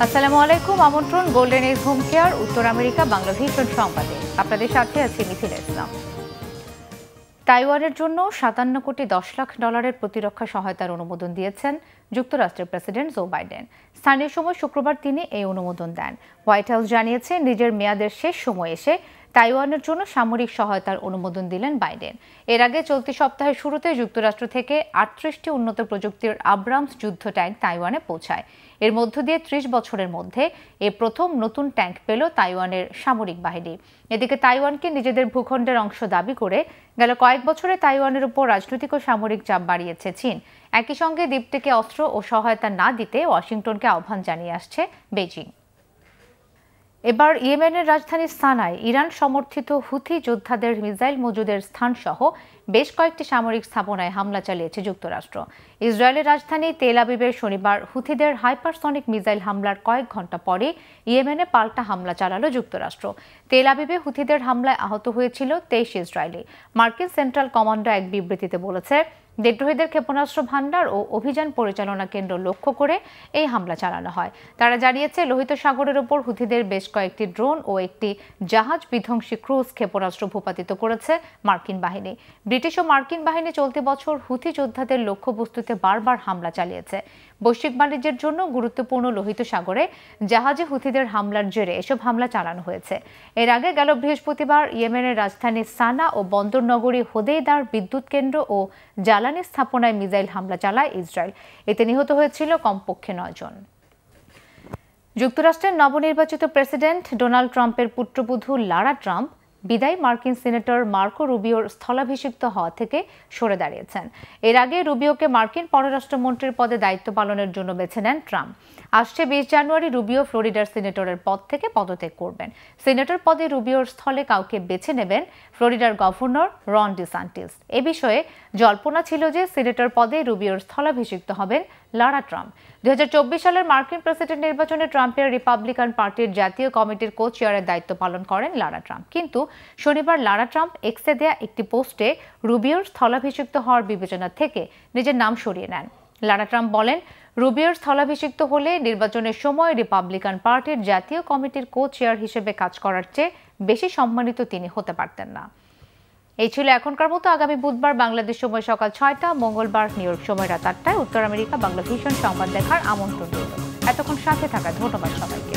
আসসালামু আলাইকুম। আমন্ত্রণ গোল্ডেন এজ হোম কেয়ার উত্তর আমেরিকা বাংলা ভিশন সংবাদে। আপনাদের সাথে আছি মিথিলা ইসলাম। তাইওয়ানের জন্য 57 কোটি 10 লাখ ডলারের প্রতিরক্ষা সহায়তার অনুমোদন দিয়েছেন যুক্তরাষ্ট্রের প্রেসিডেন্ট জো বাইডেন। স্থানীয় সময় শুক্রবার তিনি এই অনুমোদন দেন। হোয়াইট হাউস জানিয়েছে, নিজের মেয়াদের শেষ সময় এসে তাইওয়ানের জন্য সামরিক সহায়তার অনুমোদন দিলেন বাইডেন। এর আগে চলতি সপ্তাহের শুরুতে যুক্তরাষ্ট্র থেকে 38টি উন্নত প্রযুক্তির আব্রামস যুদ্ধ ট্যাঙ্ক তাইওয়ানে পৌঁছায়। এর মধ্য দিয়ে 30 বছরের মধ্যে এই প্রথম নতুন ট্যাঙ্ক পেল তাইওয়ানের সামরিক বাহিনী। এদিকে তাইওয়ানকে নিজেদের ভূখণ্ডের অংশ দাবি করে গেল কয়েক বছরে তাইওয়ানের উপর রাজনৈতিক ও সামরিক চাপ বাড়িয়েছে চীন। একই সঙ্গে দ্বীপটিকে অস্ত্র ও সহায়তা না দিতে ওয়াশিংটনকে আহ্বান জানিয়ে আসছে বেজিং। এবার ইয়েমেনের রাজধানী সানায় ইরান সমর্থিত হুথি যোদ্ধাদের মিসাইল মজুদের স্থানসহ বেশ কয়েকটি সামরিক স্থাপনায় হামলা চালিয়েছে যুক্তরাষ্ট্র। ইসরায়েলের রাজধানী তেল আবিবে শনিবার হুথিদের হাইপারসনিক মিসাইল হামলার কয়েক ঘণ্টা পরে ইয়েমেনে পাল্টা হামলা চালালো যুক্তরাষ্ট্র। তেল আবিবে হুথিদের হামলায় আহত হয়েছিল 23 ইসরায়েলি। মার্কিন সেন্ট্রাল কমান্ডো এক বিবৃতিতে বলেছে, দেশদ্রোহীদের ক্ষেপণাস্ত্র ভান্ডার ও অভিযান পরিচালনা কেন্দ্র লক্ষ্য করে এই হামলা চালানো হয়। তারা জানিয়েছে, লোহিত সাগরের ওপর হুথিদের বেশ কয়েকটি ড্রোন ও একটি জাহাজ বিধ্বংসী ক্রুজ ক্ষেপণাস্ত্র ভূপাতিত করেছে মার্কিন বাহিনী। ব্রিটিশ ও মার্কিন বাহিনী চলতি বছর হুথি যোদ্ধাদের লক্ষ্যবস্তুতে বারবার হামলা চালিয়েছে। বৈশ্বিক বাণিজ্যের জন্য গুরুত্বপূর্ণ লোহিত সাগরে জাহাজে হুথিদের হামলার জেরে এসব হামলা চালানো হয়েছে। এর আগে গেল বৃহস্পতিবার ইয়েমেনের রাজধানী সানা ও বন্দর নগরী হোদেইদার বিদ্যুৎ কেন্দ্র ও জ্বালানি স্থাপনায় মিসাইল হামলা চালায় ইসরায়েল। এতে নিহত হয়েছিল কমপক্ষে 9 জন। যুক্তরাষ্ট্রের নবনির্বাচিত প্রেসিডেন্ট ডোনাল্ড ট্রাম্পের পুত্রবধূ লারা ট্রাম্প বিদায়ী মার্কিন সিনেটর মার্কো রুবিওর স্থলাভিষিক্ত হওয়া থেকে সরে দাঁড়িয়েছেন। এর আগে রুবিওকে মার্কিন পররাষ্ট্রমন্ত্রীর পদে দায়িত্ব পালনের জন্য বেছে নেন ট্রাম্প। আসছে 20 জানুয়ারি রুবিও ফ্লোরিডার সিনেটরের পদ থেকে পদত্যাগ করবেন। সিনেটর পদে রুবিওর স্থলে কাউকে বেছে নেবেন ফ্লোরিডার গভর্নর রন ডিসান্টিস। এ বিষয়ে জল্পনা ছিল যে সিনেটর পদে রুবিওর স্থলাভিষিক্ত হবেন লারা ট্রাম্প। 2024 সালের মার্কিন প্রেসিডেন্ট নির্বাচনে ট্রাম্পের রিপাবলিকান পার্টির জাতীয় কমিটির কো চেয়ারের দায়িত্ব পালন করেন লারা ট্রাম্প। কিন্তু শনিবার লারা ট্রাম্প এক্সে দেয়া একটি পোস্টে রুবিওর স্থলাভিষিক্ত হওয়ার বিবেচনা থেকে নিজের নাম সরিয়ে নেন। লারা ট্রাম্প বলেন, রুবিওর স্থলাভিষিক্ত হলে নির্বাচনের সময় রিপাবলিকান পার্টির জাতীয় কমিটির কো চেয়ার হিসেবে কাজ করার চেয়ে বেশি সম্মানিত তিনি হতে পারতেন না। এই ছিল এখনকার মতো। আগামী বুধবার বাংলাদেশ সময় সকাল 6টা, মঙ্গলবার নিউ ইয়র্ক সময় রাত 8টায় উত্তর আমেরিকা বাংলা ভিশন সংবাদ দেখার আমন্ত্রণ রইল। এতক্ষণ সাথে থাকা ধন্যবাদ সবাইকে।